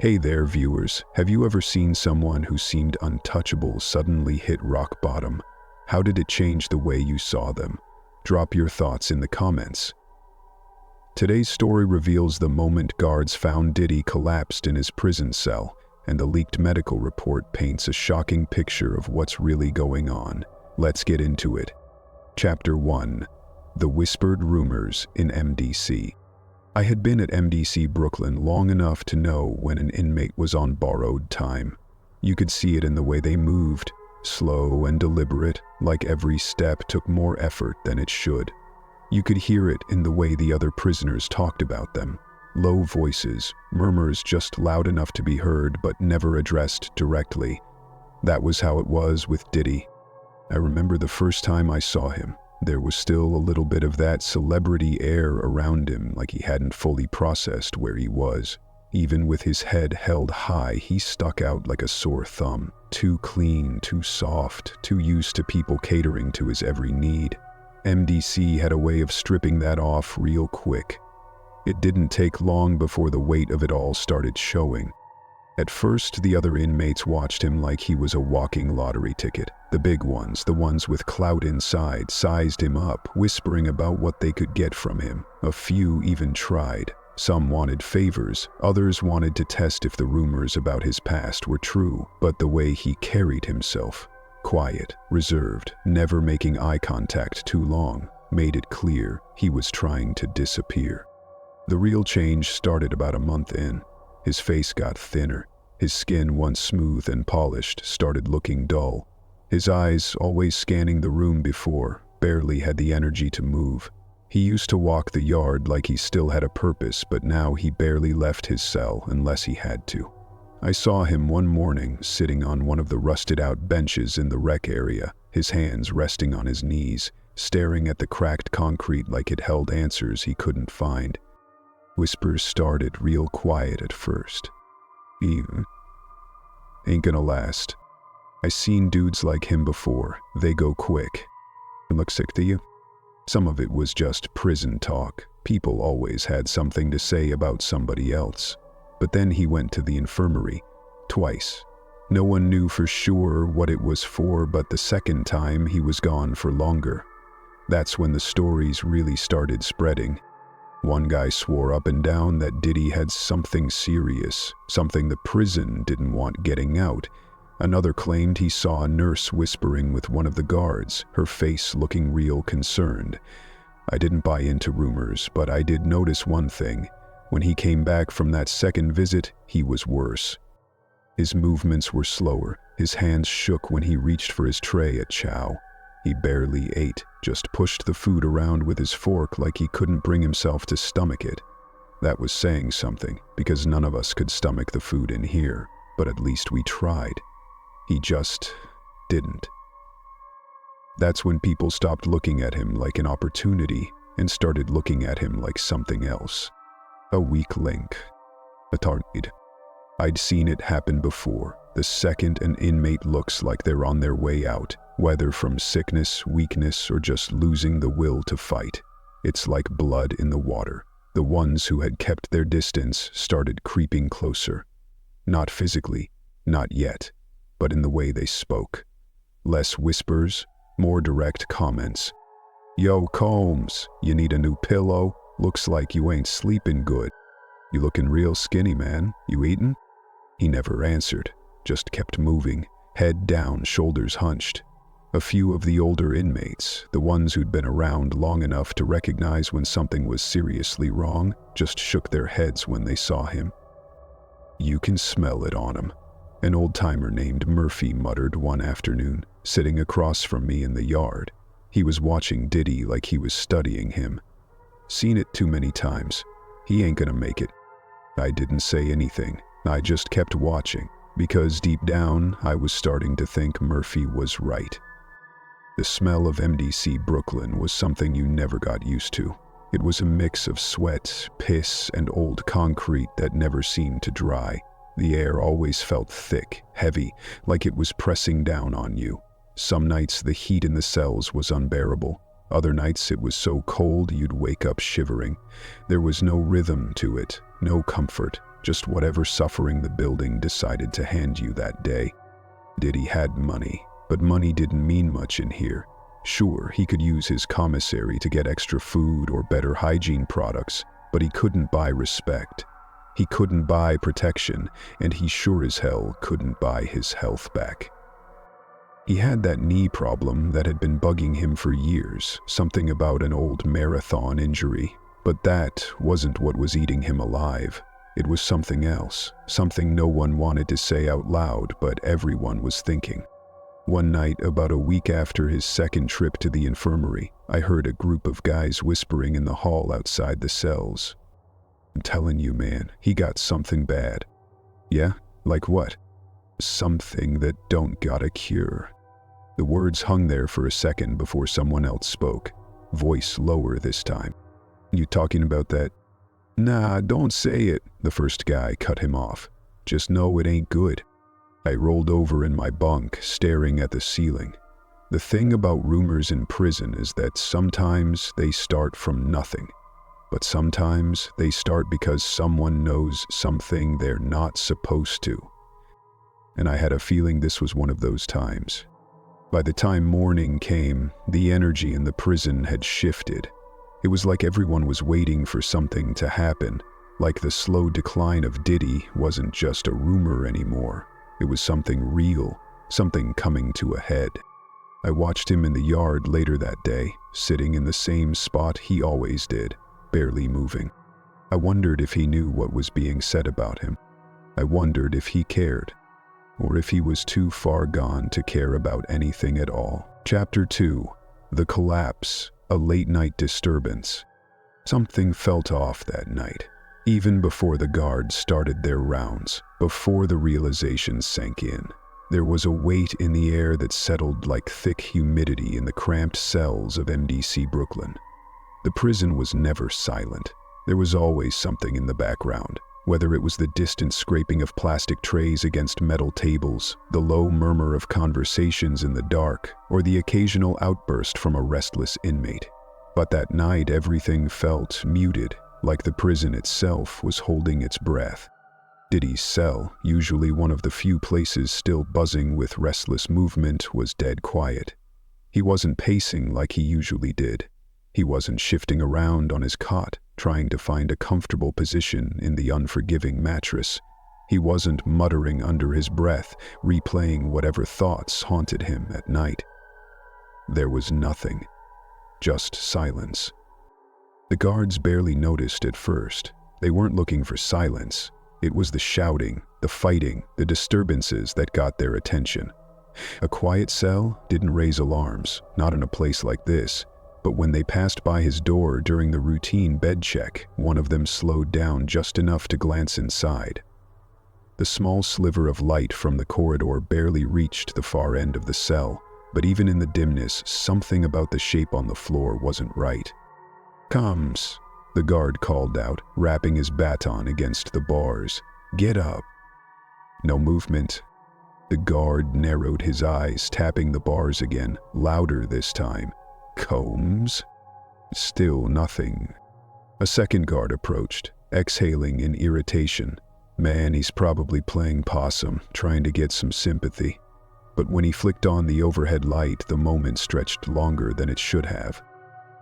Hey there, viewers. Have you ever seen someone who seemed untouchable suddenly hit rock bottom? How did it change the way you saw them? Drop your thoughts in the comments. Today's story reveals the moment guards found Diddy collapsed in his prison cell, and the leaked medical report paints a shocking picture of what's really going on. Let's get into it. Chapter 1. The Whispered Rumors in MDC. I had been at MDC Brooklyn long enough to know when an inmate was on borrowed time. You could see it in the way they moved, slow and deliberate, like every step took more effort than it should. You could hear it in the way the other prisoners talked about them. Low voices, murmurs just loud enough to be heard but never addressed directly. That was how it was with Diddy. I remember the first time I saw him. There was still a little bit of that celebrity air around him, like he hadn't fully processed where he was. Even with his head held high, he stuck out like a sore thumb. Too clean, too soft, too used to people catering to his every need. MDC had a way of stripping that off real quick. It didn't take long before the weight of it all started showing. At first, the other inmates watched him like he was a walking lottery ticket. The big ones, the ones with clout inside, sized him up, whispering about what they could get from him. A few even tried. Some wanted favors, others wanted to test if the rumors about his past were true. But the way he carried himself, quiet, reserved, never making eye contact too long, made it clear he was trying to disappear. The real change started about a month in. His face got thinner. His skin, once smooth and polished, started looking dull. His eyes, always scanning the room before, barely had the energy to move. He used to walk the yard like he still had a purpose, but now he barely left his cell unless he had to. I saw him one morning sitting on one of the rusted-out benches in the rec area, his hands resting on his knees, staring at the cracked concrete like it held answers he couldn't find. Whispers started real quiet at first. Ain't gonna last. I seen dudes like him before. They go quick. Look sick to you? Some of it was just prison talk. People always had something to say about somebody else. But then he went to the infirmary. Twice. No one knew for sure what it was for, but the second time he was gone for longer. That's when the stories really started spreading. One guy swore up and down that Diddy had something serious, something the prison didn't want getting out. Another claimed he saw a nurse whispering with one of the guards, her face looking real concerned. I didn't buy into rumors, but I did notice one thing. When he came back from that second visit, he was worse. His movements were slower. His hands shook when he reached for his tray at chow. He barely ate, just pushed the food around with his fork like he couldn't bring himself to stomach it. That was saying something, because none of us could stomach the food in here, but at least we tried. He just didn't. That's when people stopped looking at him like an opportunity and started looking at him like something else. A weak link. A target. I'd seen it happen before. The second an inmate looks like they're on their way out, whether from sickness, weakness, or just losing the will to fight. It's like blood in the water. The ones who had kept their distance started creeping closer. Not physically, not yet, but in the way they spoke. Less whispers, more direct comments. Yo, Combs, you need a new pillow? Looks like you ain't sleeping good. You looking real skinny, man. You eatin'? He never answered, just kept moving, head down, shoulders hunched. A few of the older inmates, the ones who'd been around long enough to recognize when something was seriously wrong, just shook their heads when they saw him. You can smell it on him, an old-timer named Murphy muttered one afternoon, sitting across from me in the yard. He was watching Diddy like he was studying him. Seen it too many times. He ain't gonna make it. I didn't say anything. I just kept watching, because deep down, I was starting to think Murphy was right. The smell of MDC Brooklyn was something you never got used to. It was a mix of sweat, piss, and old concrete that never seemed to dry. The air always felt thick, heavy, like it was pressing down on you. Some nights the heat in the cells was unbearable. Other nights it was so cold you'd wake up shivering. There was no rhythm to it, no comfort, just whatever suffering the building decided to hand you that day. Diddy had money, but money didn't mean much in here. Sure, he could use his commissary to get extra food or better hygiene products, but he couldn't buy respect. He couldn't buy protection, and he sure as hell couldn't buy his health back. He had that knee problem that had been bugging him for years, something about an old marathon injury, but that wasn't what was eating him alive. It was something else, something no one wanted to say out loud, but everyone was thinking. One night, about a week after his second trip to the infirmary, I heard a group of guys whispering in the hall outside the cells. I'm telling you, man, he got something bad. Yeah? Like what? Something that don't got a cure. The words hung there for a second before someone else spoke, voice lower this time. You talking about that? Nah, don't say it, the first guy cut him off. Just know it ain't good. I rolled over in my bunk, staring at the ceiling. The thing about rumors in prison is that sometimes they start from nothing, but sometimes they start because someone knows something they're not supposed to. And I had a feeling this was one of those times. By the time morning came, the energy in the prison had shifted. It was like everyone was waiting for something to happen, like the slow decline of Diddy wasn't just a rumor anymore. It was something real, something coming to a head. I watched him in the yard later that day, sitting in the same spot he always did, barely moving. I wondered if he knew what was being said about him. I wondered if he cared, or if he was too far gone to care about anything at all. Chapter 2. The Collapse, a late-night disturbance. Something felt off that night, even before the guards started their rounds, before the realization sank in. There was a weight in the air that settled like thick humidity in the cramped cells of MDC Brooklyn. The prison was never silent. There was always something in the background, whether it was the distant scraping of plastic trays against metal tables, the low murmur of conversations in the dark, or the occasional outburst from a restless inmate. But that night everything felt muted, like the prison itself was holding its breath. Diddy's cell, usually one of the few places still buzzing with restless movement, was dead quiet. He wasn't pacing like he usually did. He wasn't shifting around on his cot, trying to find a comfortable position in the unforgiving mattress. He wasn't muttering under his breath, replaying whatever thoughts haunted him at night. There was nothing, just silence. The guards barely noticed at first. They weren't looking for silence. It was the shouting, the fighting, the disturbances that got their attention. A quiet cell didn't raise alarms, not in a place like this. But when they passed by his door during the routine bed check, one of them slowed down just enough to glance inside. The small sliver of light from the corridor barely reached the far end of the cell, but even in the dimness, something about the shape on the floor wasn't right. "Comes," the guard called out, rapping his baton against the bars. "Get up." No movement. The guard narrowed his eyes, tapping the bars again, louder this time. "Combs?" Still nothing. A second guard approached, exhaling in irritation. Man, he's probably playing possum, trying to get some sympathy. But when he flicked on the overhead light, the moment stretched longer than it should have.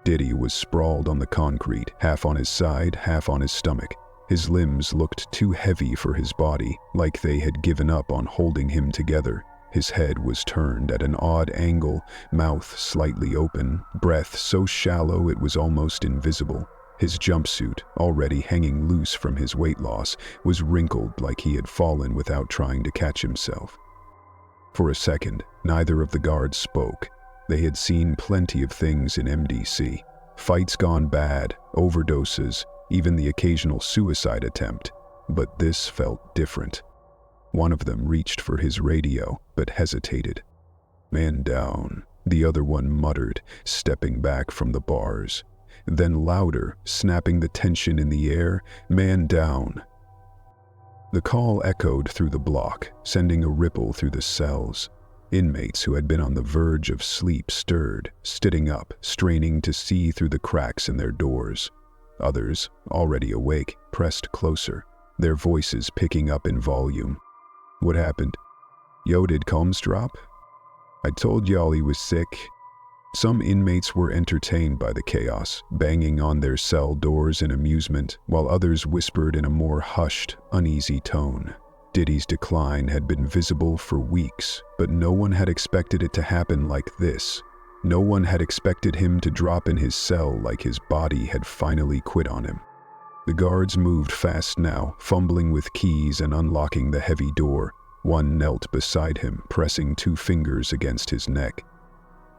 Diddy was sprawled on the concrete, half on his side, half on his stomach. His limbs looked too heavy for his body, like they had given up on holding him together. His head was turned at an odd angle, mouth slightly open, breath so shallow it was almost invisible. His jumpsuit, already hanging loose from his weight loss, was wrinkled like he had fallen without trying to catch himself. For a second, neither of the guards spoke. They had seen plenty of things in MDC. Fights gone bad, overdoses, even the occasional suicide attempt. But this felt different. One of them reached for his radio, but hesitated. "Man down," the other one muttered, stepping back from the bars. Then louder, snapping the tension in the air, "Man down." The call echoed through the block, sending a ripple through the cells. Inmates who had been on the verge of sleep stirred, sitting up, straining to see through the cracks in their doors. Others, already awake, pressed closer. their voices picking up in volume. "What happened? Yo, did Combs drop? I told y'all he was sick." Some inmates were entertained by the chaos, banging on their cell doors in amusement, while others whispered in a more hushed, uneasy tone. Diddy's decline had been visible for weeks, but no one had expected it to happen like this. No one had expected him to drop in his cell like his body had finally quit on him. The guards moved fast now, fumbling with keys and unlocking the heavy door. One knelt beside him, pressing 2 fingers against his neck.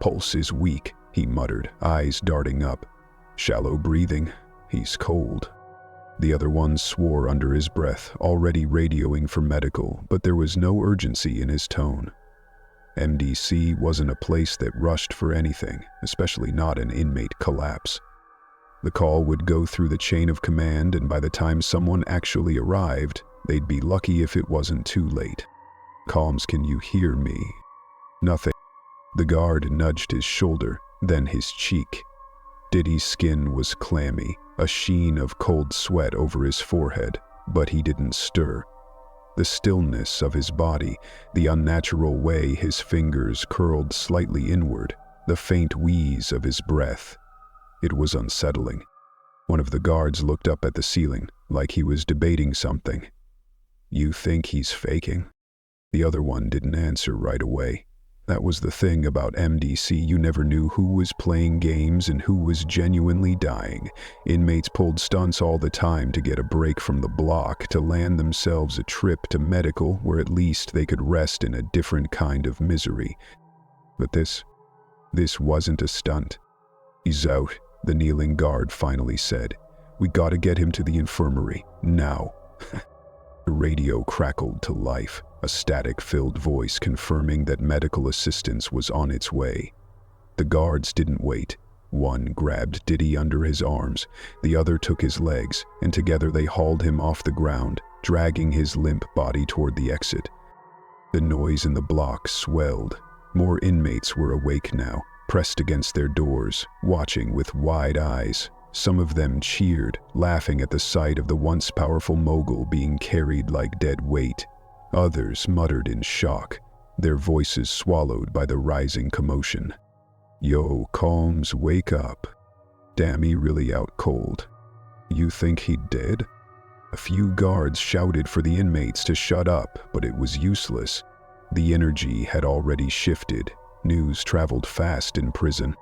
"Pulse is weak," he muttered, eyes darting up. "Shallow breathing. He's cold." The other one swore under his breath, already radioing for medical, but there was no urgency in his tone. MDC wasn't a place that rushed for anything, especially not an inmate collapse. The call would go through the chain of command, and by the time someone actually arrived, they'd be lucky if it wasn't too late. "Combs, can you hear me?" "Nothing." The guard nudged his shoulder, then his cheek. Diddy's skin was clammy, a sheen of cold sweat over his forehead, but he didn't stir. The stillness of his body, the unnatural way his fingers curled slightly inward, the faint wheeze of his breath. It was unsettling. One of the guards looked up at the ceiling, like he was debating something. "You think he's faking?" The other one didn't answer right away. That was the thing about MDC, you never knew who was playing games and who was genuinely dying. Inmates pulled stunts all the time to get a break from the block, to land themselves a trip to medical where at least they could rest in a different kind of misery. But this wasn't a stunt. "He's out," the kneeling guard finally said. "We gotta get him to the infirmary, now." The radio crackled to life, a static-filled voice confirming that medical assistance was on its way. The guards didn't wait. One grabbed Diddy under his arms, the other took his legs, and together they hauled him off the ground, dragging his limp body toward the exit. The noise in the block swelled. More inmates were awake now, pressed against their doors, watching with wide eyes. Some of them cheered, laughing at the sight of the once powerful mogul being carried like dead weight. Others muttered in shock, their voices swallowed by the rising commotion. "Yo, Combs, wake up. Damn, he really out cold. You think he dead?" A few guards shouted for the inmates to shut up, but it was useless. The energy had already shifted. News traveled fast in prison,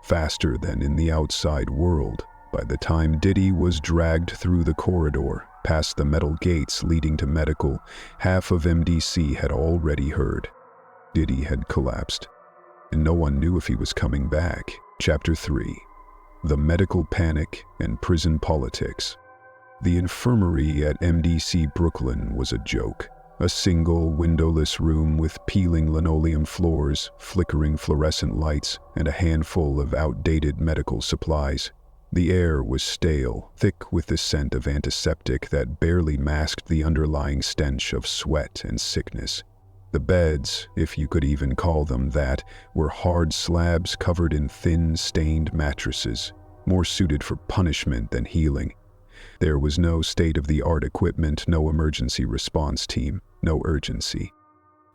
faster than in the outside world. By the time Diddy was dragged through the corridor, past the metal gates leading to medical, half of MDC had already heard. Diddy had collapsed, and no one knew if he was coming back. Chapter 3. The Medical Panic and Prison Politics. The infirmary at MDC Brooklyn was a joke. A single, windowless room with peeling linoleum floors, flickering fluorescent lights, and a handful of outdated medical supplies. The air was stale, thick with the scent of antiseptic that barely masked the underlying stench of sweat and sickness. The beds, if you could even call them that, were hard slabs covered in thin, stained mattresses, more suited for punishment than healing. There was no state-of-the-art equipment, no emergency response team, no urgency.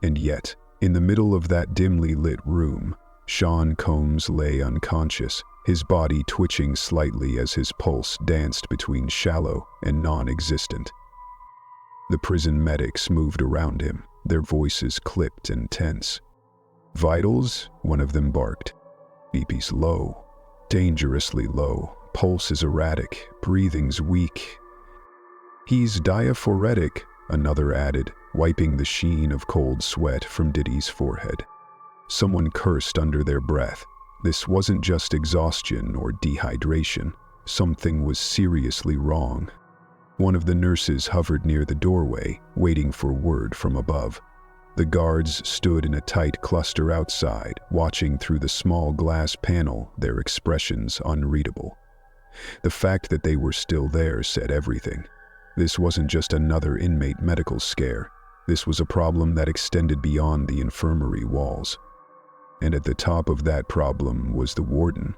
And yet, in the middle of that dimly lit room, Sean Combs lay unconscious, his body twitching slightly as his pulse danced between shallow and non-existent. The prison medics moved around him, their voices clipped and tense. "Vitals?" one of them barked. "BP's low, dangerously low. Pulse is erratic, breathing's weak." "He's diaphoretic," another added, wiping the sheen of cold sweat from Diddy's forehead. Someone cursed under their breath. This wasn't just exhaustion or dehydration. Something was seriously wrong. One of the nurses hovered near the doorway, waiting for word from above. The guards stood in a tight cluster outside, watching through the small glass panel, their expressions unreadable. The fact that they were still there said everything. This wasn't just another inmate medical scare. This was a problem that extended beyond the infirmary walls. And at the top of that problem was the warden.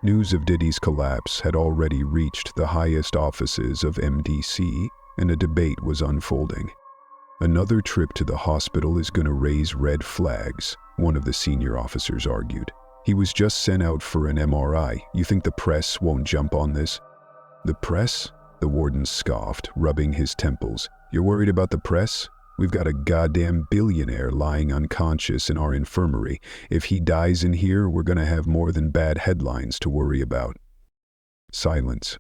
News of Diddy's collapse had already reached the highest offices of MDC. and a debate was unfolding. "Another trip to the hospital is gonna raise red flags," one of the senior officers argued. "He was just sent out for an MRI. You think the press won't jump on this?" "The press?" The warden scoffed, rubbing his temples. "You're worried about the press? We've got a goddamn billionaire lying unconscious in our infirmary. If he dies in here, we're gonna have more than bad headlines to worry about." Silence.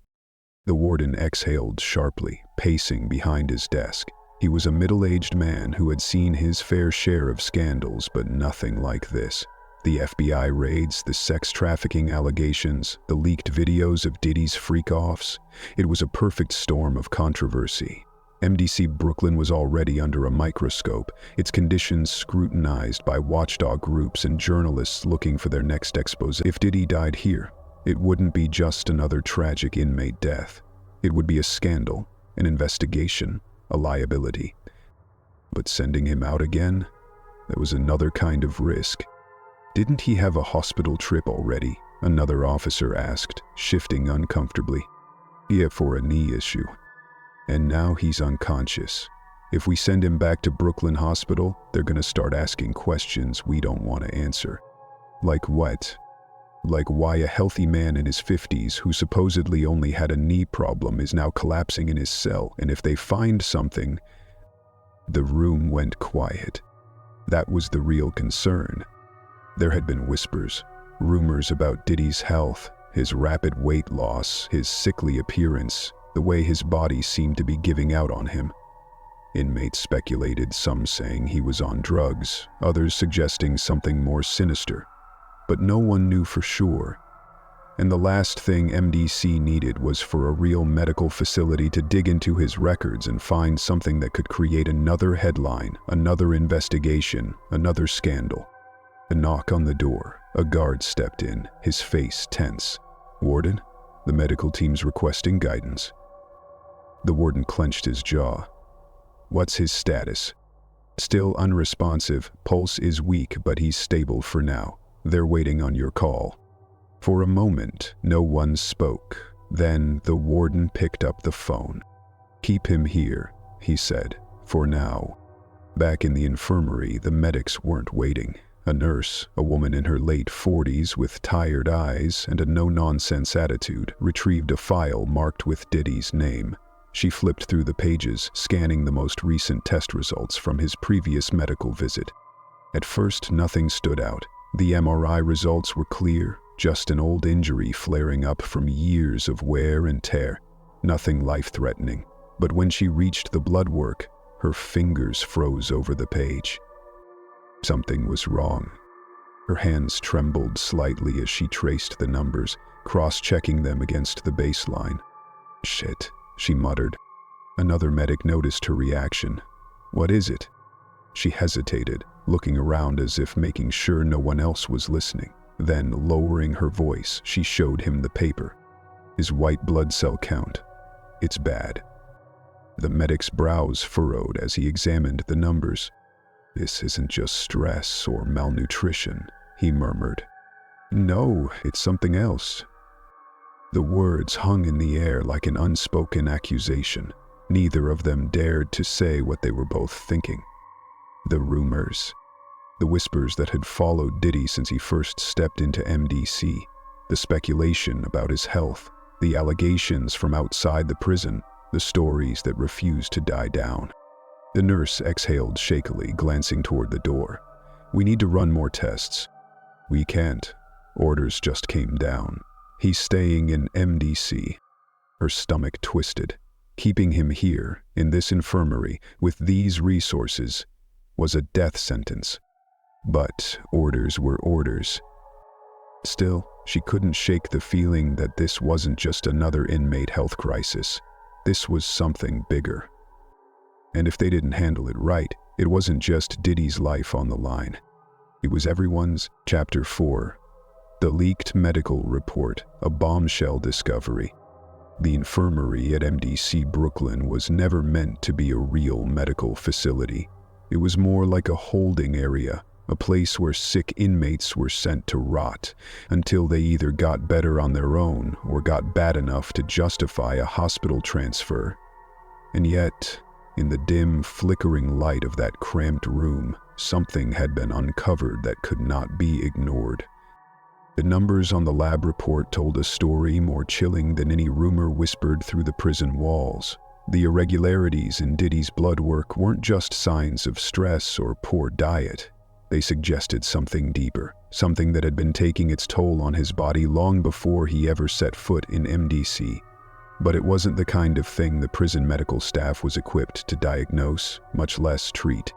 The warden exhaled sharply, pacing behind his desk. He was a middle-aged man who had seen his fair share of scandals, but nothing like this. The FBI raids, the sex trafficking allegations, the leaked videos of Diddy's freak-offs. It was a perfect storm of controversy. MDC Brooklyn was already under a microscope, its conditions scrutinized by watchdog groups and journalists looking for their next expose. If Diddy died here, it wouldn't be just another tragic inmate death. It would be a scandal, an investigation, a liability. But sending him out again? That was another kind of risk. "Didn't he have a hospital trip already?" another officer asked, shifting uncomfortably. "Yeah, for a knee issue. And now he's unconscious. If we send him back to Brooklyn Hospital, they're gonna start asking questions we don't want to answer." "Like what?" "Like why a healthy man in his 50s who supposedly only had a knee problem is now collapsing in his cell, and if they find something..." The room went quiet. That was the real concern. There had been whispers, rumors about Diddy's health, his rapid weight loss, his sickly appearance, the way his body seemed to be giving out on him. Inmates speculated, some saying he was on drugs, others suggesting something more sinister. But no one knew for sure. And the last thing MDC needed was for a real medical facility to dig into his records and find something that could create another headline, another investigation, another scandal. A knock on the door. A guard stepped in, his face tense. "Warden, the medical team's requesting guidance." The warden clenched his jaw. "What's his status?" "Still unresponsive. Pulse is weak, but he's stable for now. They're waiting on your call." For a moment, no one spoke. Then the warden picked up the phone. "Keep him here," he said, "for now." Back in the infirmary, the medics weren't waiting. A nurse, a woman in her late 40s with tired eyes and a no-nonsense attitude, retrieved a file marked with Diddy's name. She flipped through the pages, scanning the most recent test results from his previous medical visit. At first, nothing stood out. The MRI results were clear, just an old injury flaring up from years of wear and tear. Nothing life-threatening. But when she reached the blood work, her fingers froze over the page. Something was wrong. Her hands trembled slightly as she traced the numbers, cross-checking them against the baseline. "Shit," she muttered. Another medic noticed her reaction. "What is it?" She hesitated, looking around as if making sure no one else was listening. Then, lowering her voice, she showed him the paper. "His white blood cell count. It's bad." The medic's brows furrowed as he examined the numbers. "This isn't just stress or malnutrition," he murmured. "No, it's something else." The words hung in the air like an unspoken accusation. Neither of them dared to say what they were both thinking. The rumors. The whispers that had followed Diddy since he first stepped into MDC. The speculation about his health. The allegations from outside the prison. The stories that refused to die down. The nurse exhaled shakily, glancing toward the door. "We need to run more tests." "We can't. Orders just came down. He's staying in MDC." Her stomach twisted. Keeping him here, in this infirmary, with these resources, was a death sentence. But orders were orders. Still, she couldn't shake the feeling that this wasn't just another inmate health crisis. This was something bigger. And if they didn't handle it right, it wasn't just Diddy's life on the line. It was everyone's. Chapter 4. The leaked medical report, a bombshell discovery. The infirmary at MDC Brooklyn was never meant to be a real medical facility. It was more like a holding area, a place where sick inmates were sent to rot until they either got better on their own or got bad enough to justify a hospital transfer. And yet, in the dim, flickering light of that cramped room, something had been uncovered that could not be ignored. The numbers on the lab report told a story more chilling than any rumor whispered through the prison walls. The irregularities in Diddy's blood work weren't just signs of stress or poor diet. They suggested something deeper, something that had been taking its toll on his body long before he ever set foot in MDC. But it wasn't the kind of thing the prison medical staff was equipped to diagnose, much less treat.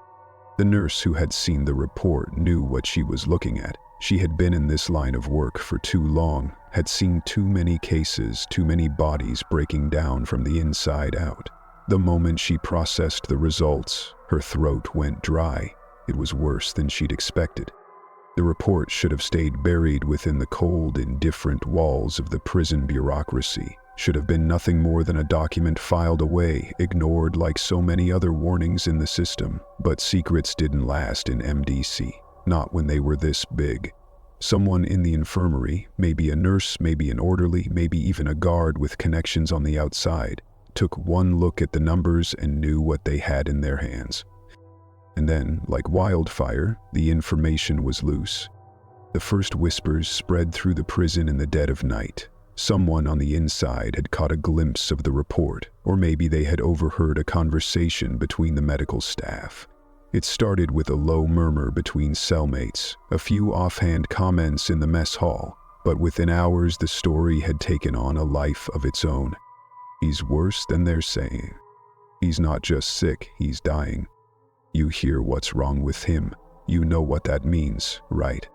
The nurse who had seen the report knew what she was looking at. She had been in this line of work for too long, had seen too many cases, too many bodies breaking down from the inside out. The moment she processed the results, her throat went dry. It was worse than she'd expected. The report should have stayed buried within the cold, indifferent walls of the prison bureaucracy. Should have been nothing more than a document filed away, ignored like so many other warnings in the system. But secrets didn't last in MDC. Not when they were this big. Someone in the infirmary, maybe a nurse, maybe an orderly, maybe even a guard with connections on the outside, took one look at the numbers and knew what they had in their hands. And then, like wildfire, the information was loose. The first whispers spread through the prison in the dead of night. Someone on the inside had caught a glimpse of the report, or maybe they had overheard a conversation between the medical staff. It started with a low murmur between cellmates, a few offhand comments in the mess hall, but within hours the story had taken on a life of its own. He's worse than they're saying. He's not just sick, he's dying. You hear what's wrong with him. You know what that means, right?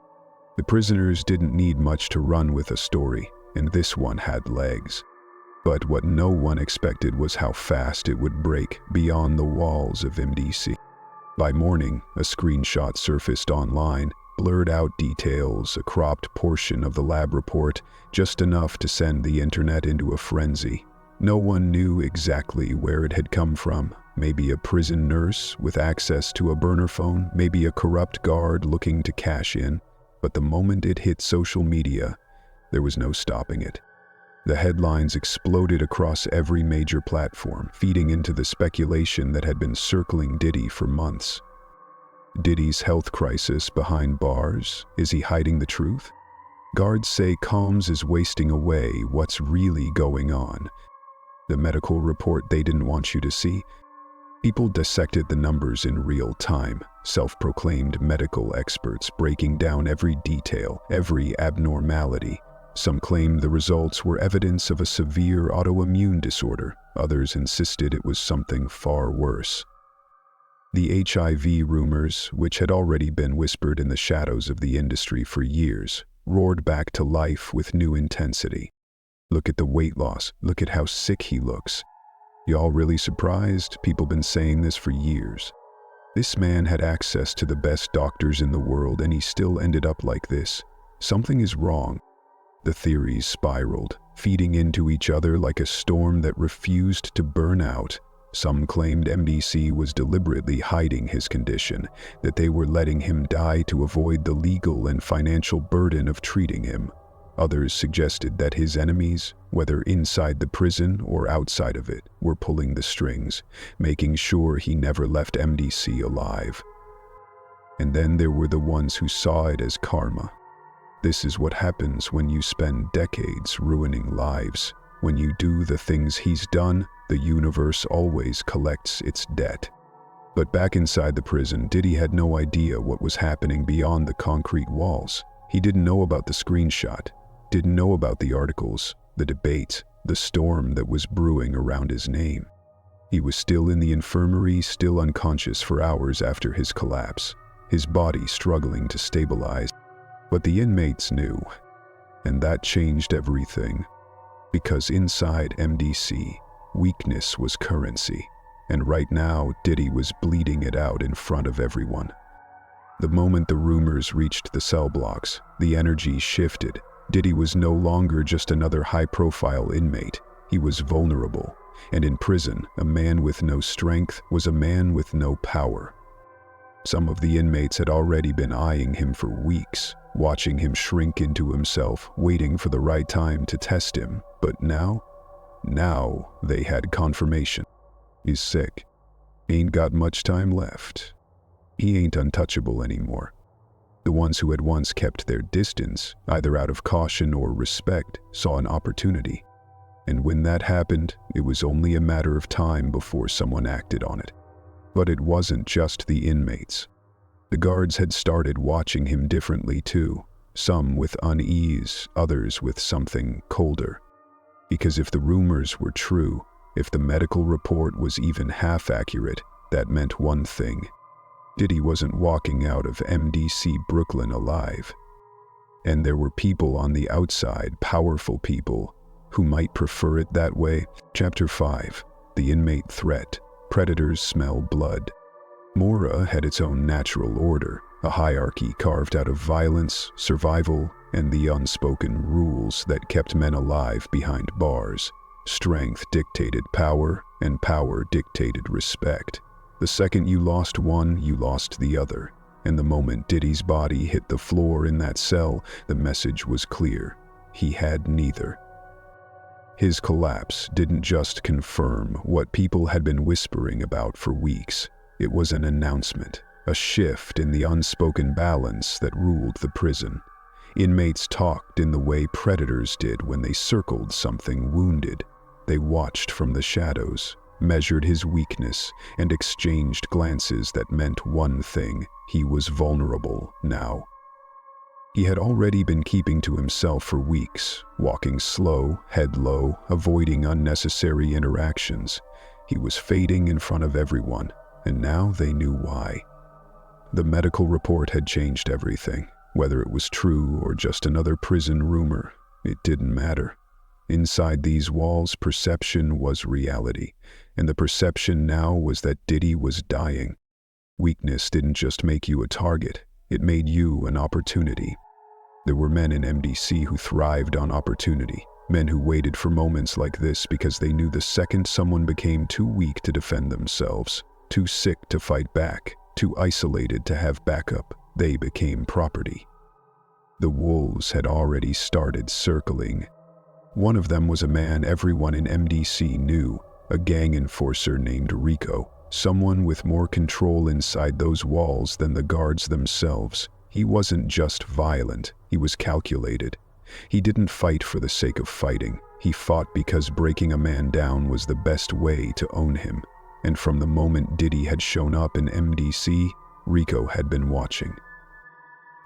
The prisoners didn't need much to run with a story, and this one had legs. But what no one expected was how fast it would break beyond the walls of MDC. By morning, a screenshot surfaced online, blurred out details, a cropped portion of the lab report, just enough to send the internet into a frenzy. No one knew exactly where it had come from. Maybe a prison nurse with access to a burner phone, maybe a corrupt guard looking to cash in. But the moment it hit social media, there was no stopping it. The headlines exploded across every major platform, feeding into the speculation that had been circling Diddy for months. Diddy's health crisis behind bars? Is he hiding the truth? Guards say Combs is wasting away. What's really going on? The medical report they didn't want you to see? People dissected the numbers in real time, self-proclaimed medical experts breaking down every detail, every abnormality. Some claimed the results were evidence of a severe autoimmune disorder. Others insisted it was something far worse. The HIV rumors, which had already been whispered in the shadows of the industry for years, roared back to life with new intensity. Look at the weight loss. Look at how sick he looks. Y'all really surprised? People been saying this for years. This man had access to the best doctors in the world and he still ended up like this. Something is wrong. The theories spiraled, feeding into each other like a storm that refused to burn out. Some claimed MDC was deliberately hiding his condition, that they were letting him die to avoid the legal and financial burden of treating him. Others suggested that his enemies, whether inside the prison or outside of it, were pulling the strings, making sure he never left MDC alive. And then there were the ones who saw it as karma. This is what happens when you spend decades ruining lives. When you do the things he's done, the universe always collects its debt. But back inside the prison, Diddy had no idea what was happening beyond the concrete walls. He didn't know about the screenshot, didn't know about the articles, the debate, the storm that was brewing around his name. He was still in the infirmary, still unconscious for hours after his collapse, his body struggling to stabilize. But the inmates knew, and that changed everything. Because inside MDC, weakness was currency, and right now Diddy was bleeding it out in front of everyone. The moment the rumors reached the cell blocks, the energy shifted. Diddy was no longer just another high-profile inmate. He was vulnerable, and in prison, a man with no strength was a man with no power. Some of the inmates had already been eyeing him for weeks, watching him shrink into himself, waiting for the right time to test him. But now they had confirmation. He's sick. Ain't got much time left. He ain't untouchable anymore. The ones who had once kept their distance, either out of caution or respect, saw an opportunity. And when that happened, it was only a matter of time before someone acted on it. But it wasn't just the inmates. The guards had started watching him differently too, some with unease, others with something colder. Because if the rumors were true, if the medical report was even half accurate, that meant one thing. Diddy wasn't walking out of MDC Brooklyn alive. And there were people on the outside, powerful people, who might prefer it that way. Chapter 5. The Inmate Threat. Predators Smell Blood. Mora had its own natural order, a hierarchy carved out of violence, survival, and the unspoken rules that kept men alive behind bars. Strength dictated power, and power dictated respect. The second you lost one, you lost the other. And the moment Diddy's body hit the floor in that cell, the message was clear. He had neither. His collapse didn't just confirm what people had been whispering about for weeks. It was an announcement, a shift in the unspoken balance that ruled the prison. Inmates talked in the way predators did when they circled something wounded. They watched from the shadows, measured his weakness, and exchanged glances that meant one thing: he was vulnerable now. He had already been keeping to himself for weeks, walking slow, head low, avoiding unnecessary interactions. He was fading in front of everyone, and now they knew why. The medical report had changed everything. Whether it was true or just another prison rumor, it didn't matter. Inside these walls, perception was reality, and the perception now was that Diddy was dying. Weakness didn't just make you a target, it made you an opportunity. There were men in MDC who thrived on opportunity, men who waited for moments like this because they knew the second someone became too weak to defend themselves, too sick to fight back, too isolated to have backup, they became property. The wolves had already started circling. One of them was a man everyone in MDC knew, a gang enforcer named Rico, someone with more control inside those walls than the guards themselves. He wasn't just violent, he was calculated. He didn't fight for the sake of fighting. He fought because breaking a man down was the best way to own him. And from the moment Diddy had shown up in MDC, Rico had been watching.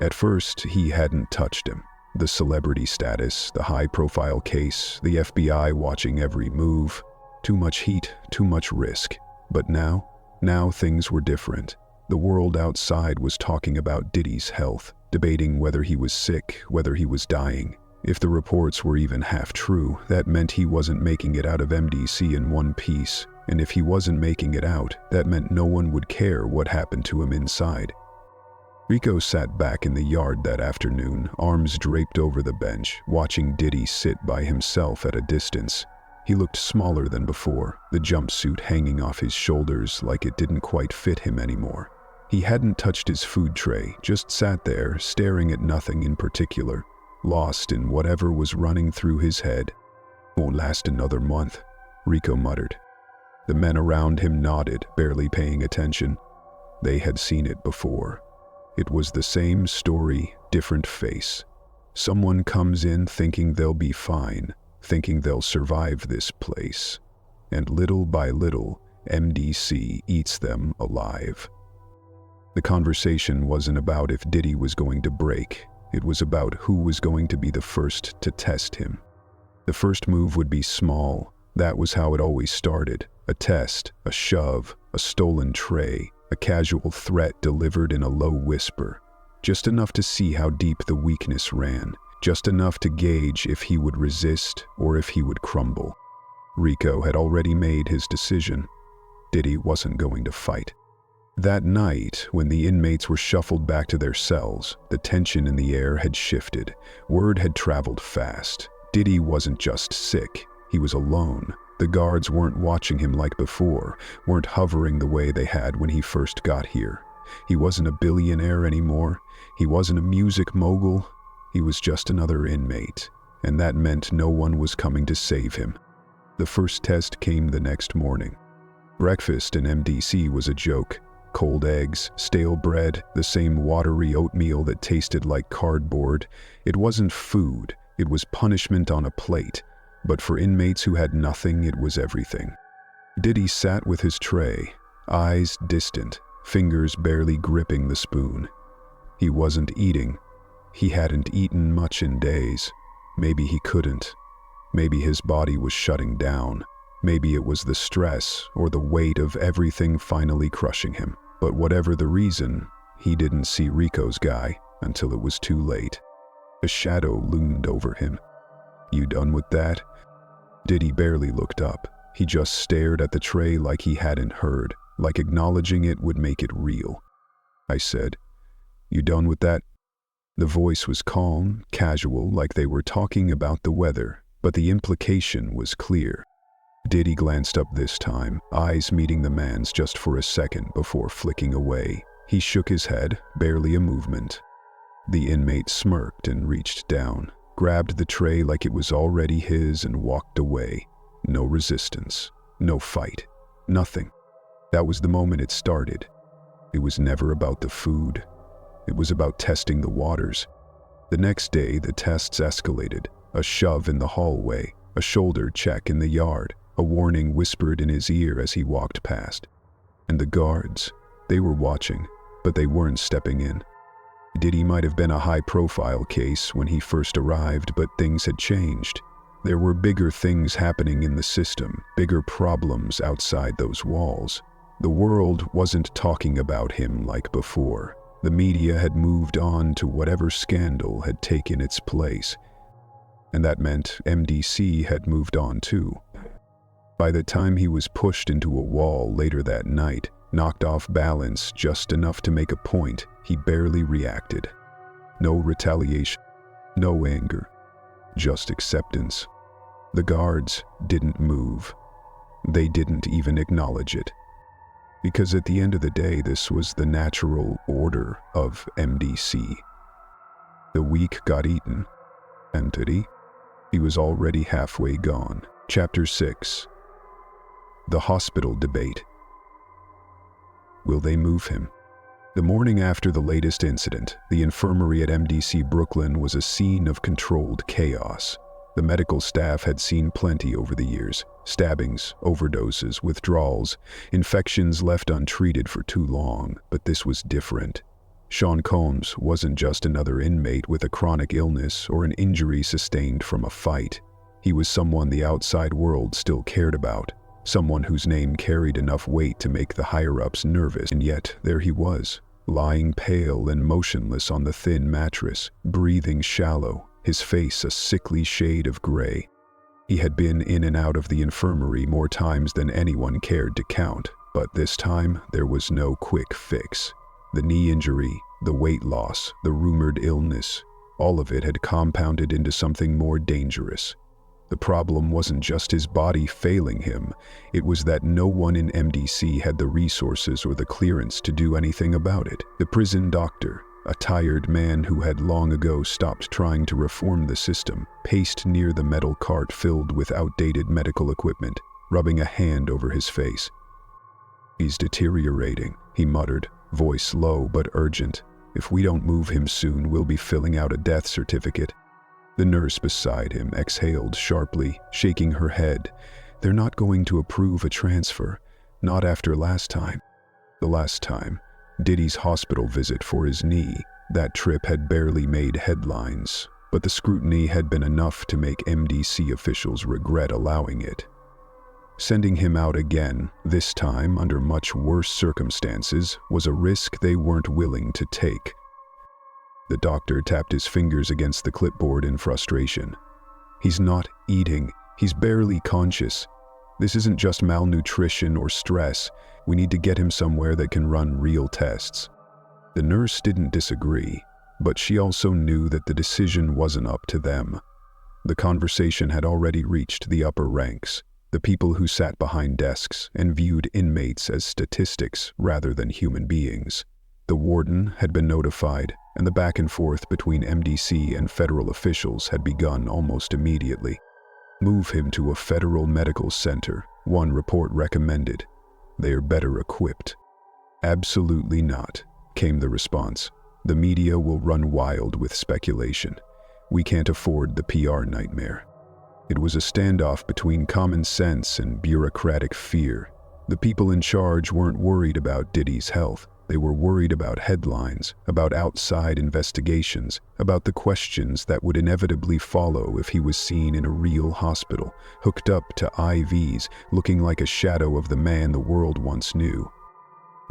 At first, he hadn't touched him. The celebrity status, the high-profile case, the FBI watching every move. Too much heat, too much risk. But now things were different. The world outside was talking about Diddy's health, debating whether he was sick, whether he was dying. If the reports were even half true, that meant he wasn't making it out of MDC in one piece. And if he wasn't making it out, that meant no one would care what happened to him inside. Rico sat back in the yard that afternoon, arms draped over the bench, watching Diddy sit by himself at a distance. He looked smaller than before, the jumpsuit hanging off his shoulders like it didn't quite fit him anymore. He hadn't touched his food tray, just sat there, staring at nothing in particular, lost in whatever was running through his head. "Won't last another month," Rico muttered. The men around him nodded, barely paying attention. They had seen it before. It was the same story, different face. Someone comes in thinking they'll be fine, thinking they'll survive this place. And little by little, MDC eats them alive. The conversation wasn't about if Diddy was going to break. It was about who was going to be the first to test him. The first move would be small. That was how it always started. A test, a shove, a stolen tray, a casual threat delivered in a low whisper. Just enough to see how deep the weakness ran. Just enough to gauge if he would resist or if he would crumble. Rico had already made his decision. Diddy wasn't going to fight. That night, when the inmates were shuffled back to their cells, the tension in the air had shifted. Word had traveled fast. Diddy wasn't just sick, he was alone. The guards weren't watching him like before, weren't hovering the way they had when he first got here. He wasn't a billionaire anymore. He wasn't a music mogul. He was just another inmate, and that meant no one was coming to save him. The first test came the next morning. Breakfast in MDC was a joke. Cold eggs, stale bread, the same watery oatmeal that tasted like cardboard. It wasn't food, it was punishment on a plate. But for inmates who had nothing, it was everything. Diddy sat with his tray, eyes distant, fingers barely gripping the spoon. He wasn't eating. He hadn't eaten much in days. Maybe he couldn't. Maybe his body was shutting down. Maybe it was the stress or the weight of everything finally crushing him. But whatever the reason, he didn't see Rico's guy until it was too late. A shadow loomed over him. "You done with that?" Diddy barely looked up. He just stared at the tray like he hadn't heard, like acknowledging it would make it real. I said, "You done with that?" The voice was calm, casual, like they were talking about the weather, but the implication was clear. Diddy glanced up this time, eyes meeting the man's just for a second before flicking away. He shook his head, barely a movement. The inmate smirked and reached down, grabbed the tray like it was already his and walked away. No resistance, no fight, nothing. That was the moment it started. It was never about the food. It was about testing the waters. The next day, the tests escalated. A shove in the hallway, a shoulder check in the yard, a warning whispered in his ear as he walked past. And the guards, they were watching, but they weren't stepping in. Diddy might have been a high-profile case when he first arrived, but things had changed. There were bigger things happening in the system, bigger problems outside those walls. The world wasn't talking about him like before. The media had moved on to whatever scandal had taken its place. And that meant MDC had moved on too. By the time he was pushed into a wall later that night, knocked off balance just enough to make a point, he barely reacted. No retaliation, no anger, just acceptance. The guards didn't move. They didn't even acknowledge it. Because at the end of the day, this was the natural order of MDC. The weak got eaten. And Diddy? He was already halfway gone. Chapter 6. The hospital debate. Will they move him? The morning after the latest incident, the infirmary at MDC Brooklyn was a scene of controlled chaos. The medical staff had seen plenty over the years. Stabbings, overdoses, withdrawals, infections left untreated for too long, but this was different. Sean Combs wasn't just another inmate with a chronic illness or an injury sustained from a fight. He was someone the outside world still cared about, someone whose name carried enough weight to make the higher-ups nervous, and yet there he was, lying pale and motionless on the thin mattress, breathing shallow, his face a sickly shade of gray. He had been in and out of the infirmary more times than anyone cared to count, but this time there was no quick fix. The knee injury, the weight loss, the rumored illness, all of it had compounded into something more dangerous. The problem wasn't just his body failing him, it was that no one in MDC had the resources or the clearance to do anything about it. The prison doctor, a tired man who had long ago stopped trying to reform the system, paced near the metal cart filled with outdated medical equipment, rubbing a hand over his face. "He's deteriorating," he muttered, voice low but urgent. "If we don't move him soon, we'll be filling out a death certificate." The nurse beside him exhaled sharply, shaking her head. "They're not going to approve a transfer, not after last time." The last time, Diddy's hospital visit for his knee. That trip had barely made headlines, but the scrutiny had been enough to make MDC officials regret allowing it. Sending him out again, this time under much worse circumstances, was a risk they weren't willing to take. The doctor tapped his fingers against the clipboard in frustration. "He's not eating. He's barely conscious. This isn't just malnutrition or stress. We need to get him somewhere that can run real tests." The nurse didn't disagree, but she also knew that the decision wasn't up to them. The conversation had already reached the upper ranks, the people who sat behind desks and viewed inmates as statistics rather than human beings. The warden had been notified, and the back and forth between MDC and federal officials had begun almost immediately. "Move him to a federal medical center," one report recommended. They're better equipped. Absolutely not, came the response. The media will run wild with speculation. We can't afford the PR nightmare. It was a standoff between common sense and bureaucratic fear. The people in charge weren't worried about Diddy's health. They were worried about headlines, about outside investigations, about the questions that would inevitably follow if he was seen in a real hospital, hooked up to IVs, looking like a shadow of the man the world once knew.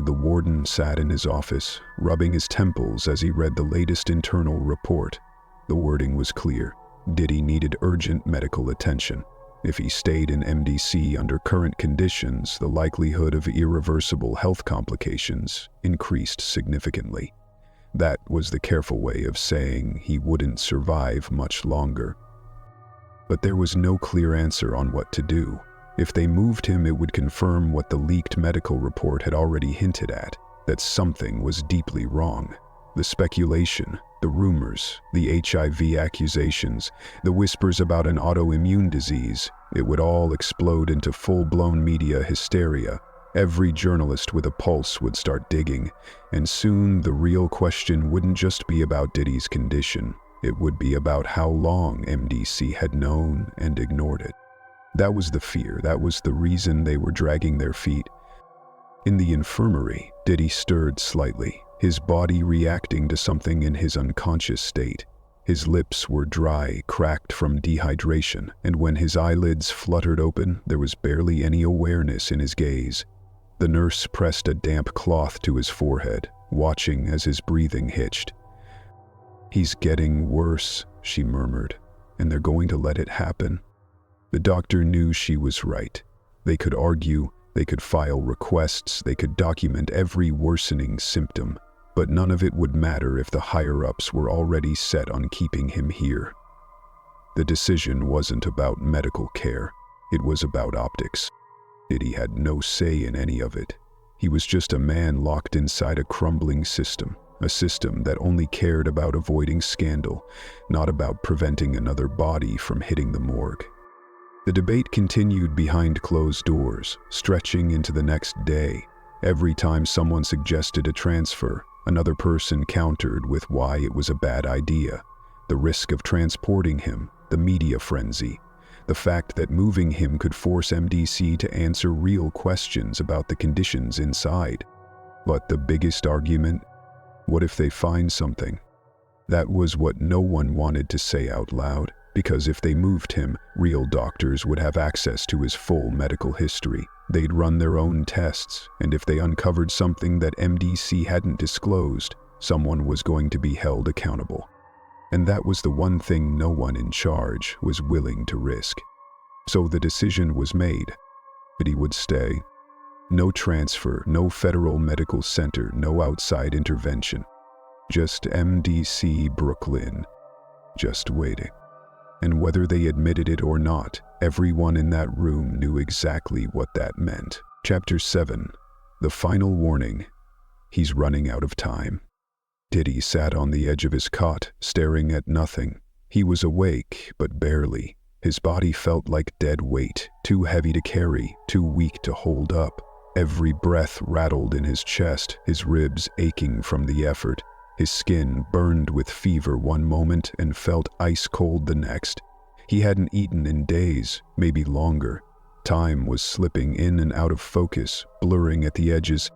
The warden sat in his office, rubbing his temples as he read the latest internal report. The wording was clear. Diddy needed urgent medical attention. If he stayed in MDC under current conditions, the likelihood of irreversible health complications increased significantly. That was the careful way of saying he wouldn't survive much longer. But there was no clear answer on what to do. If they moved him, it would confirm what the leaked medical report had already hinted at, that something was deeply wrong. The speculation, the rumors, the HIV accusations, the whispers about an autoimmune disease, it would all explode into full-blown media hysteria. Every journalist with a pulse would start digging, and soon the real question wouldn't just be about Diddy's condition. It would be about how long MDC had known and ignored it. That was the fear, that was the reason they were dragging their feet. In the infirmary, Diddy stirred slightly, his body reacting to something in his unconscious state. His lips were dry, cracked from dehydration, and when his eyelids fluttered open, there was barely any awareness in his gaze. The nurse pressed a damp cloth to his forehead, watching as his breathing hitched. "He's getting worse," she murmured, "and they're going to let it happen." The doctor knew she was right. They could argue, they could file requests, they could document every worsening symptom, but none of it would matter if the higher-ups were already set on keeping him here. The decision wasn't about medical care, it was about optics. Diddy had no say in any of it. He was just a man locked inside a crumbling system, a system that only cared about avoiding scandal, not about preventing another body from hitting the morgue. The debate continued behind closed doors, stretching into the next day. Every time someone suggested a transfer, another person countered with why it was a bad idea. The risk of transporting him, the media frenzy, the fact that moving him could force MDC to answer real questions about the conditions inside. But the biggest argument? What if they find something? That was what no one wanted to say out loud. Because if they moved him, real doctors would have access to his full medical history. They'd run their own tests, and if they uncovered something that MDC hadn't disclosed, someone was going to be held accountable. And that was the one thing no one in charge was willing to risk. So the decision was made. Diddy would stay. No transfer, no federal medical center, no outside intervention. Just MDC Brooklyn. Just waiting. And whether they admitted it or not, everyone in that room knew exactly what that meant. Chapter 7. The Final Warning. He's running out of time. Diddy sat on the edge of his cot, staring at nothing. He was awake, but barely. His body felt like dead weight, too heavy to carry, too weak to hold up. Every breath rattled in his chest, his ribs aching from the effort. His skin burned with fever one moment and felt ice-cold the next. He hadn't eaten in days, maybe longer. Time was slipping in and out of focus, blurring at the edges.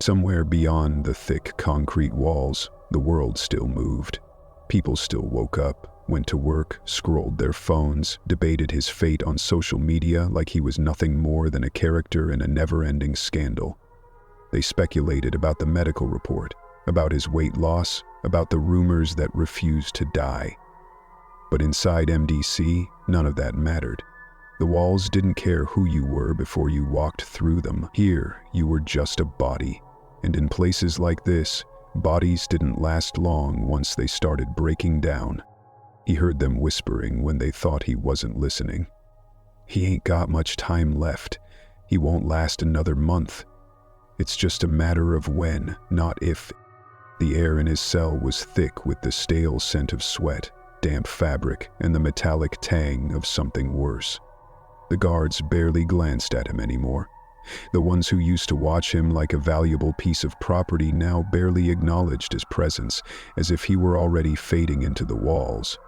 Somewhere beyond the thick concrete walls, the world still moved. People still woke up, went to work, scrolled their phones, debated his fate on social media like he was nothing more than a character in a never-ending scandal. They speculated about the medical report, about his weight loss, about the rumors that refused to die. But inside MDC, none of that mattered. The walls didn't care who you were before you walked through them. Here, you were just a body. And in places like this, bodies didn't last long once they started breaking down. He heard them whispering when they thought he wasn't listening. He ain't got much time left. He won't last another month. It's just a matter of when, not if. The air in his cell was thick with the stale scent of sweat, damp fabric, and the metallic tang of something worse. The guards barely glanced at him anymore. The ones who used to watch him like a valuable piece of property now barely acknowledged his presence, as if he were already fading into the walls.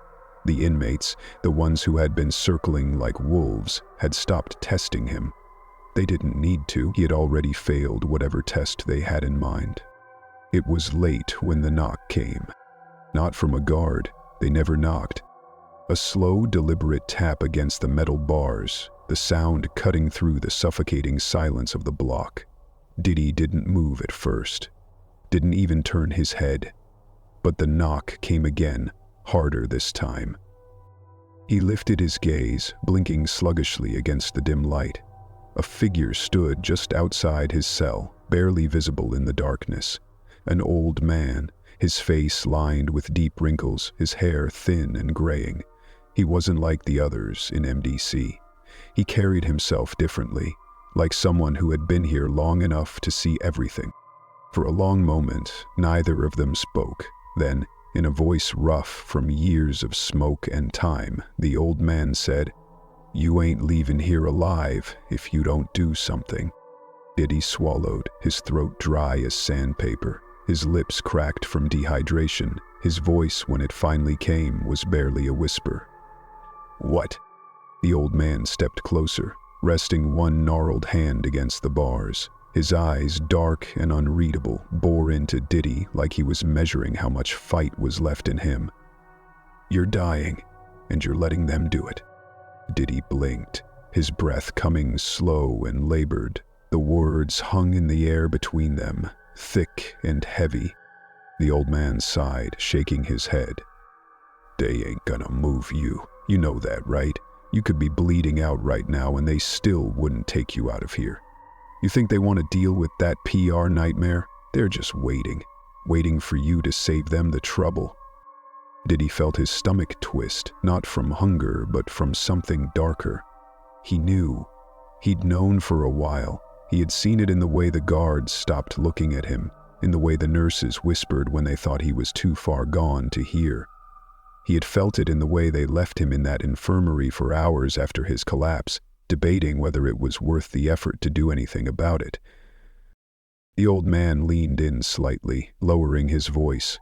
The inmates, the ones who had been circling like wolves, had stopped testing him. They didn't need to. He had already failed whatever test they had in mind. It was late when the knock came. Not from a guard. They never knocked. A slow, deliberate tap against the metal bars, the sound cutting through the suffocating silence of the block. Diddy didn't move at first. Didn't even turn his head. But the knock came again, harder this time. He lifted his gaze, blinking sluggishly against the dim light. A figure stood just outside his cell, barely visible in the darkness. An old man, his face lined with deep wrinkles, his hair thin and graying. He wasn't like the others in MDC. He carried himself differently, like someone who had been here long enough to see everything. For a long moment, neither of them spoke. Then, in a voice rough from years of smoke and time, the old man said, "You ain't leaving here alive if you don't do something." Diddy swallowed, his throat dry as sandpaper, his lips cracked from dehydration. His voice, when it finally came, was barely a whisper. "What?" The old man stepped closer, resting one gnarled hand against the bars. His eyes, dark and unreadable, bore into Diddy like he was measuring how much fight was left in him. "You're dying, and you're letting them do it." Diddy blinked, his breath coming slow and labored. The words hung in the air between them, thick and heavy. The old man sighed, shaking his head. "They ain't gonna move you. You know that, right? You could be bleeding out right now and they still wouldn't take you out of here. You think they want to deal with that PR nightmare? They're just waiting for you to save them the trouble." Diddy felt his stomach twist, not from hunger, but from something darker. He knew. He'd known for a while. He had seen it in the way the guards stopped looking at him, in the way the nurses whispered when they thought he was too far gone to hear. He had felt it in the way they left him in that infirmary for hours after his collapse, debating whether it was worth the effort to do anything about it. The old man leaned in slightly, lowering his voice.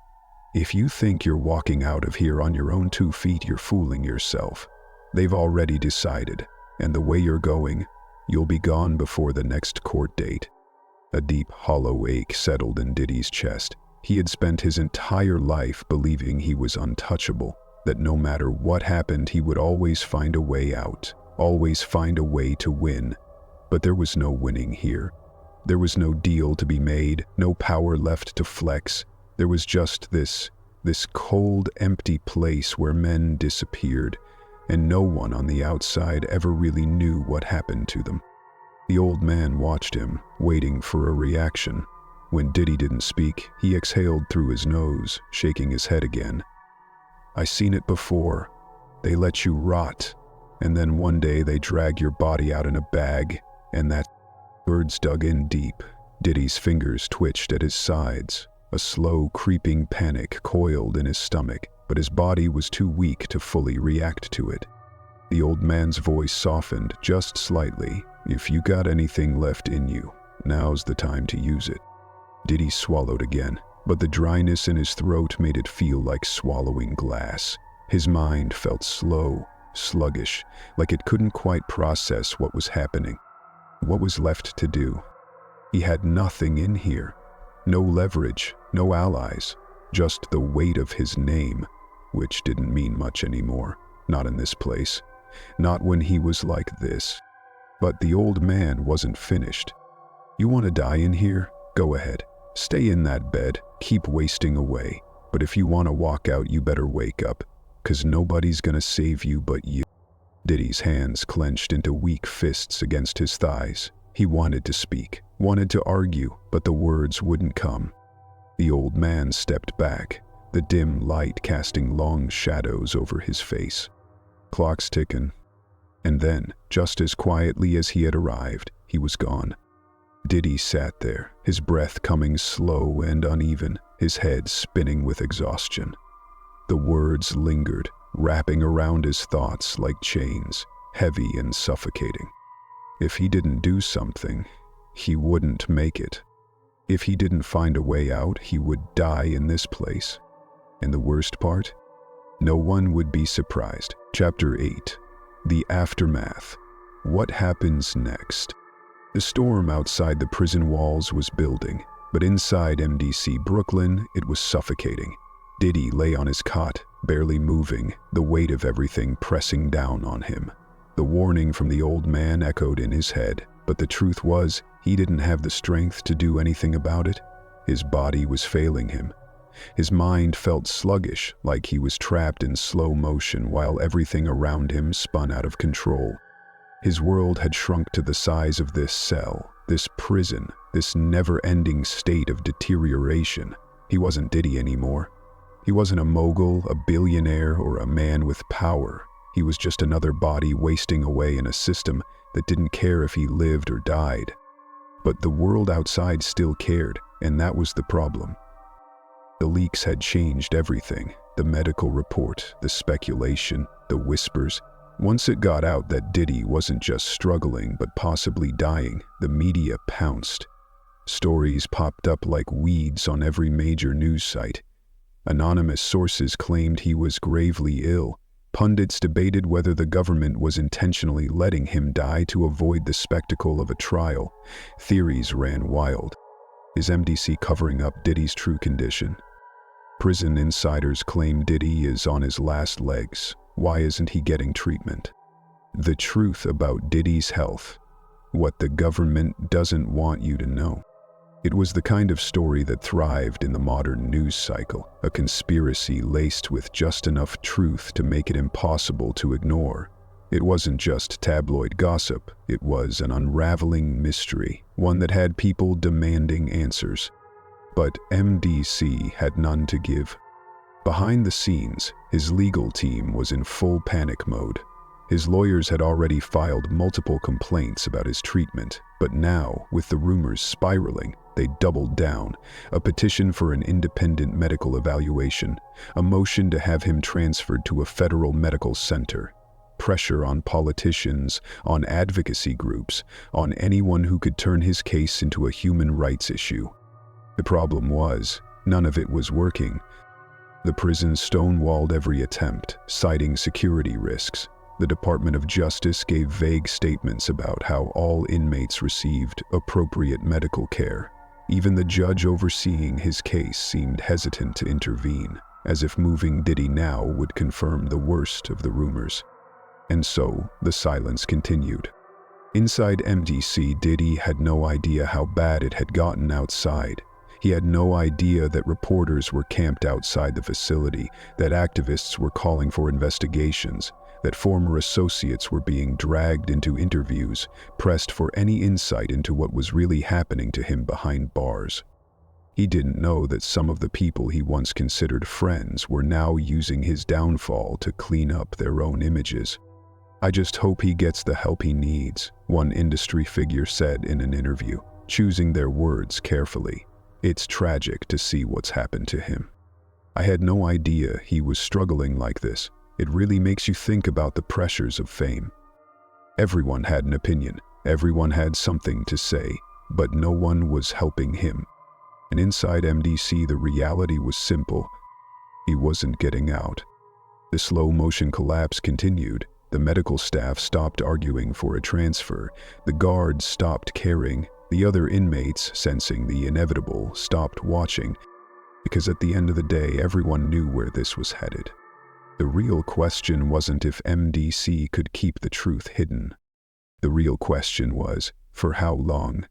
"If you think you're walking out of here on your own 2 feet, you're fooling yourself. They've already decided, and the way you're going, you'll be gone before the next court date." A deep, hollow ache settled in Diddy's chest. He had spent his entire life believing he was untouchable, that no matter what happened, he would always find a way out. Always find a way to win. But there was no winning here. There was no deal to be made, no power left to flex. There was just this cold, empty place where men disappeared, and no one on the outside ever really knew what happened to them. The old man watched him, waiting for a reaction. When Diddy didn't speak, he exhaled through his nose, shaking his head again. "I seen it before. They let you rot. And then one day they drag your body out in a bag, and that..." Birds dug in deep. Diddy's fingers twitched at his sides. A slow, creeping panic coiled in his stomach, but his body was too weak to fully react to it. The old man's voice softened just slightly. "If you got anything left in you, now's the time to use it." Diddy swallowed again, but the dryness in his throat made it feel like swallowing glass. His mind felt slow, sluggish, like it couldn't quite process what was happening. What was left to do? He had nothing in here. No leverage, no allies, just the weight of his name, which didn't mean much anymore. Not in this place. Not when he was like this. But the old man wasn't finished. "You want to die in here? Go ahead. Stay in that bed, keep wasting away. But if you want to walk out, you better wake up, 'cause nobody's gonna save you but you." Diddy's hands clenched into weak fists against his thighs. He wanted to speak, wanted to argue, but the words wouldn't come. The old man stepped back, the dim light casting long shadows over his face. Clock's ticking. And then, just as quietly as he had arrived, he was gone. Diddy sat there, his breath coming slow and uneven, his head spinning with exhaustion. The words lingered, wrapping around his thoughts like chains, heavy and suffocating. If he didn't do something, He wouldn't make it. If he didn't find a way out, he would die in this place. And the worst part? No one would be surprised. Chapter 8. The Aftermath. What happens next? The storm outside the prison walls was building, but inside MDC Brooklyn, it was suffocating. Diddy lay on his cot, barely moving, the weight of everything pressing down on him. The warning from the old man echoed in his head, but the truth was, he didn't have the strength to do anything about it. His body was failing him. His mind felt sluggish, like he was trapped in slow motion while everything around him spun out of control. His world had shrunk to the size of this cell, this prison, this never-ending state of deterioration. He wasn't Diddy anymore. He wasn't a mogul, a billionaire, or a man with power. He was just another body wasting away in a system that didn't care if he lived or died. But the world outside still cared, and that was the problem. The leaks had changed everything. The medical report, the speculation, the whispers. Once it got out that Diddy wasn't just struggling but possibly dying, the media pounced. Stories popped up like weeds on every major news site. Anonymous sources claimed he was gravely ill. Pundits debated whether the government was intentionally letting him die to avoid the spectacle of a trial. Theories ran wild. Is MDC covering up Diddy's true condition? Prison insiders claim Diddy is on his last legs. Why isn't he getting treatment? The truth about Diddy's health. What the government doesn't want you to know. It was the kind of story that thrived in the modern news cycle, a conspiracy laced with just enough truth to make it impossible to ignore. It wasn't just tabloid gossip, it was an unraveling mystery, one that had people demanding answers. But MDC had none to give. Behind the scenes, his legal team was in full panic mode. His lawyers had already filed multiple complaints about his treatment, but now, with the rumors spiraling, they doubled down. A petition for an independent medical evaluation, a motion to have him transferred to a federal medical center, pressure on politicians, on advocacy groups, on anyone who could turn his case into a human rights issue. The problem was, none of it was working. The prison stonewalled every attempt, citing security risks. The Department of Justice gave vague statements about how all inmates received appropriate medical care. Even the judge overseeing his case seemed hesitant to intervene, as if moving Diddy now would confirm the worst of the rumors. And so, the silence continued. Inside MDC, Diddy had no idea how bad it had gotten outside. He had no idea that reporters were camped outside the facility, that activists were calling for investigations, that former associates were being dragged into interviews, pressed for any insight into what was really happening to him behind bars. He didn't know that some of the people he once considered friends were now using his downfall to clean up their own images. "I just hope he gets the help he needs," one industry figure said in an interview, choosing their words carefully. "It's tragic to see what's happened to him. I had no idea he was struggling like this." It really makes you think about the pressures of fame. Everyone had an opinion, everyone had something to say, but no one was helping him. And inside MDC, the reality was simple. He wasn't getting out. The slow-motion collapse continued. The medical staff stopped arguing for a transfer. The guards stopped caring. The other inmates, sensing the inevitable, stopped watching. Because at the end of the day, everyone knew where this was headed. The real question wasn't if MDC could keep the truth hidden. The real question was, for how long?